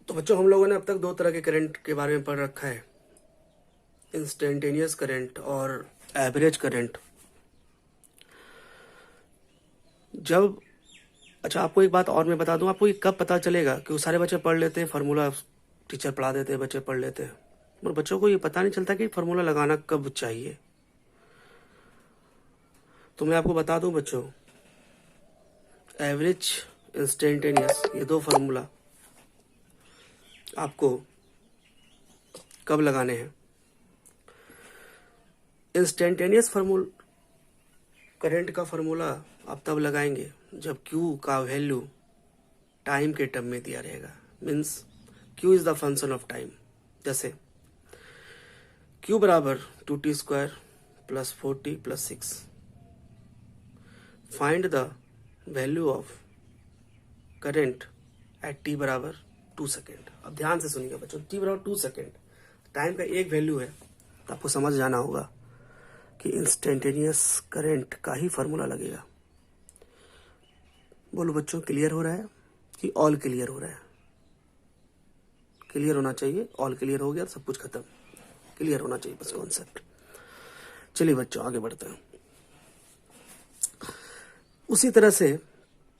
तो बच्चों हम लोगों ने अब तक दो तरह के करंट के बारे में पढ़ रखा है, इंस्टेंटेनियस करंट और एवरेज करंट। जब अच्छा आपको एक बात और मैं बता दूं, आपको ये कब पता चलेगा कि वो सारे बच्चे पढ़ लेते हैं, फार्मूला टीचर पढ़ा देते हैं, बच्चे पढ़ लेते हैं, और बच्चों को ये पता नहीं चलता कि फार्मूला लगाना कब चाहिए। तो मैं आपको बता दूं बच्चों, एवरेज, इंस्टेंटेनियस, ये दो फार्मूला आपको कब लगाने हैं। इंस्टेंटेनियस फार्मूला करंट का फार्मूला आप तब लगाएंगे जब Q का वैल्यू टाइम के टर्म में दिया रहेगा। Means Q is the function of time. जैसे Q बराबर 2t² plus 4t plus 6। Find the value of current eight t बराबर 2 सेकेंड। अब ध्यान से सुनिएगा बच्चों, t बराबर 2 सेकेंड टाइम का एक वैल्यू है, तो आपको समझ जाना होगा कि इंस्टेंटेनियस करंट का ही फार्मूला लगेगा। बोलो बच्चों, क्लियर हो रहा है कि ऑल क्लियर हो रहा है? क्लियर होना चाहिए, ऑल क्लियर हो गया सब कुछ खत्म, क्लियर होना चाहिए बस कॉन्सेप्ट। चलिए बच्चों आगे बढ़ते हैं। उसी तरह से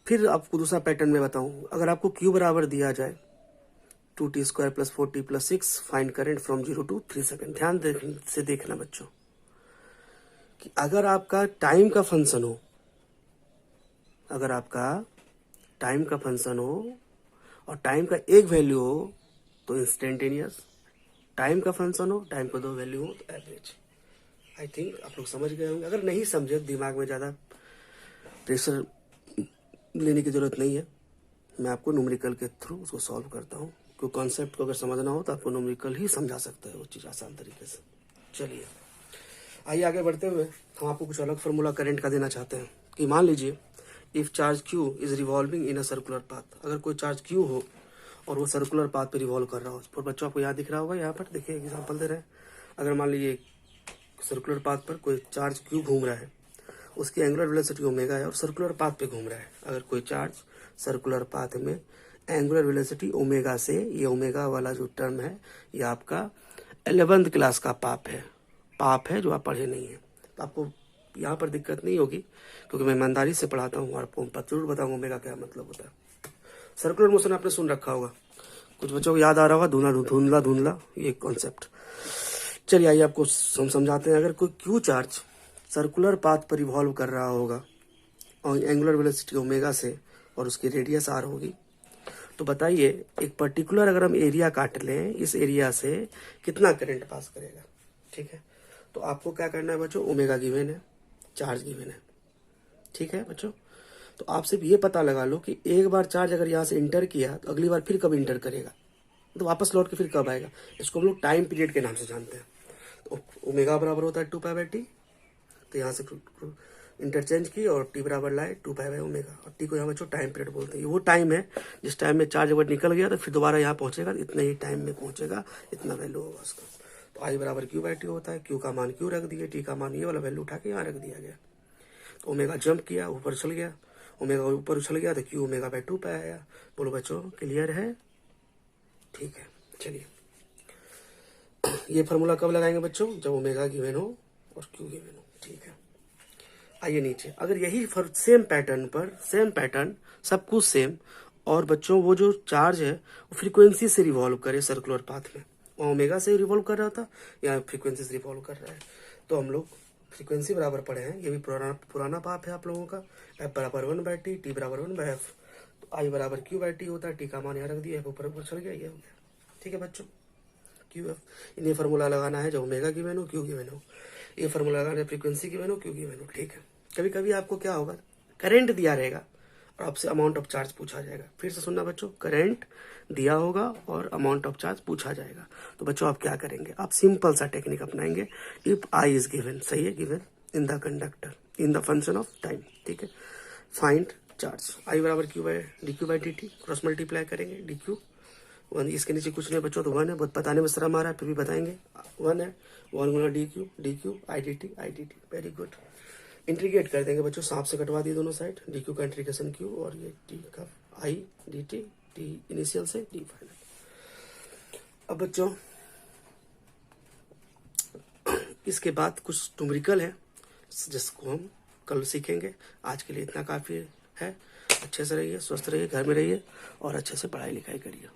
फिर आपको दूसरा पैटर्न में बताऊं, अगर आपको Q बराबर दिया जाए 2t² plus 4t plus 6, find current from 0 to 3 second. ध्यान से देखना बच्चों कि अगर आपका टाइम का फंक्शन हो, अगर आपका टाइम का फंक्शन हो और टाइम का एक वैल्यू हो तो इंस्टेंटेनियस, टाइम का फंक्शन हो, टाइम का दो वैल्यू हो तो एवरेज। आई थिंक आप लोग समझ गए होंगे। अगर नहीं समझे, दिमाग में ज़्यादा प्रेशर लेने की ज़रूरत नहीं है, मैं आपको न्यूमेरिकल के थ्रू उसको सॉल्व करता हूँ। क्योंकि कॉन्सेप्ट को अगर समझना हो तो आपको न्यूमेरिकल ही समझा सकता है वो चीज़ आसान तरीके से। चलिए आइए आगे बढ़ते हुए हम आपको कुछ अलग फार्मूला करंट का देना चाहते हैं कि मान लीजिए if charge Q is revolving in a circular path. अगर कोई चार्ज Q हो और वो सर्कुलर पाथ पे रिवॉल्व कर रहा हो, तो बच्चों आपको यहाँ दिख रहा होगा, यहाँ पर देखिए एग्जांपल दे रहे हैं। अगर मान लीजिए सर्कुलर पाथ पर कोई चार्ज Q घूम रहा है, उसकी एंगुलर वेलोसिटी ओमेगा है और सर्कुलर पाथ पे घूम रहा है। अगर कोई चार्ज सर्कुलर पाथ में एंगुलर वेलोसिटी ओमेगा से, ये ओमेगा वाला जो टर्म है ये आपका 11th क्लास का पाप है जो आप पढ़े नहीं है, तो आपको यहाँ पर दिक्कत नहीं होगी क्योंकि मैं ईमानदारी से पढ़ाता हूँ और आपको जरूर बताऊंगा ओमेगा क्या मतलब होता है। सर्कुलर मोशन आपने सुन रखा होगा, कुछ बच्चों को याद आ रहा होगा, धुंधला धुंधला ये कॉन्सेप्ट। चलिए आइए आपको हम समझाते हैं। अगर कोई Q चार्ज सर्कुलर पाथ पर रिवॉल्व कर रहा होगा और एंगुलर वेलोसिटी ओमेगा से और उसकी रेडियस r होगी, तो बताइए एक पर्टिकुलर अगर हम एरिया काट लें, इस एरिया से कितना करंट पास करेगा। ठीक है, तो आपको क्या करना है बच्चों, ओमेगा गिवन है, चार्ज गिवन है। ठीक है बच्चों, तो आप सिर्फ ये पता लगा लो कि एक बार चार्ज अगर यहाँ से इंटर किया तो अगली बार फिर कब इंटर करेगा, तो वापस लौट के फिर कब आएगा। इसको हम लोग टाइम पीरियड के नाम से जानते हैं। तो ओमेगा बराबर होता है 2π/t, तो यहाँ से इंटरचेंज की और टी बराबर लाए 2π/ओमेगा, और टी को यहाँ बच्चों टाइम पीरियड बोलते हैं। वो टाइम है जिस टाइम में चार्ज अगर निकल गया तो फिर दोबारा यहाँ पहुंचेगा, इतने ही टाइम में पहुंचेगा, इतना वैल्यू होगा उसका। तो आई बराबर Q/t होता है। Q का मान Q रख दिए, टी का मान ये वाला वैल्यू उठा के यहाँ रख दिया गया। तो ओमेगा जंप किया, ऊपर उछल गया, ओमेगा ऊपर उछल गया तो Q ओमेगा/2 पे आया। बोलो बच्चों क्लियर है? ठीक है, चलिए ये फार्मूला कब लगाएंगे बच्चों, जब ओमेगा गिवन हो और Q गिवन हो। ठीक है, आइए नीचे। अगर यही सेम पैटर्न पर सेम पैटर्न सब कुछ सेम, और बच्चों वो जो चार्ज है वो फ्रीक्वेंसी से रिवॉल्व करे सर्कुलर पाथ में, वहाँ ओमेगा से रिवॉल्व कर रहा था, यहाँ फ्रीक्वेंसी से रिवॉल्व कर रहा है, तो हम लोग फ्रीक्वेंसी बराबर पढ़े हैं, ये भी पुराना पाप है आप लोगों का। F बराबर 1/t, T बराबर 1/f, तो I बराबर Q/t होता है। टी का मान यहाँ रख दिया, ऊपर ऊपर चल गया, ये हो गया। ठीक है बच्चों, QF इन्हें फार्मूला लगाना है जब ओमेगा गिवन हो, Q गिवन हो। ये फार्मूला लगाना है फ्रीक्वेंसी गिवन हो, Q गिवन हो। ठीक है, कभी कभी आपको क्या होगा, करंट दिया रहेगा और आपसे अमाउंट ऑफ चार्ज पूछा जाएगा। फिर से सुनना बच्चों, करंट दिया होगा और अमाउंट ऑफ चार्ज पूछा जाएगा, तो बच्चों आप क्या करेंगे, आप सिंपल सा टेक्निक अपनाएंगे। इफ आई इज गिवन, सही है, given in the conductor in the function of time. ठीक है, फाइंड चार्ज, आई बराबर Q/dQ/dt, क्रॉस मल्टीप्लाई करेंगे, dq 1, इसके नीचे कुछ नहीं बच्चों, तो 1 है। बहुत बताने में शर्म आ रहा है, फिर भी बताएंगे, 1 है। 1 गुना dq idt, very good. Integrate कर देंगे बच्चों, सांप से कटवा दिए दोनों साइड, dq का इंटीग्रेशन q और ये t का i dt, t इनिशियल से d फाइनल। अब बच्चों इसके बाद कुछ न्यूमेरिकल है जिसको हम कल सीखेंगे। आज के लिए इतना काफ़ी है। अच्छे से रहिए, स्वस्थ रहिए, घर में रहिए और अच्छे से पढ़ाई लिखाई करिए।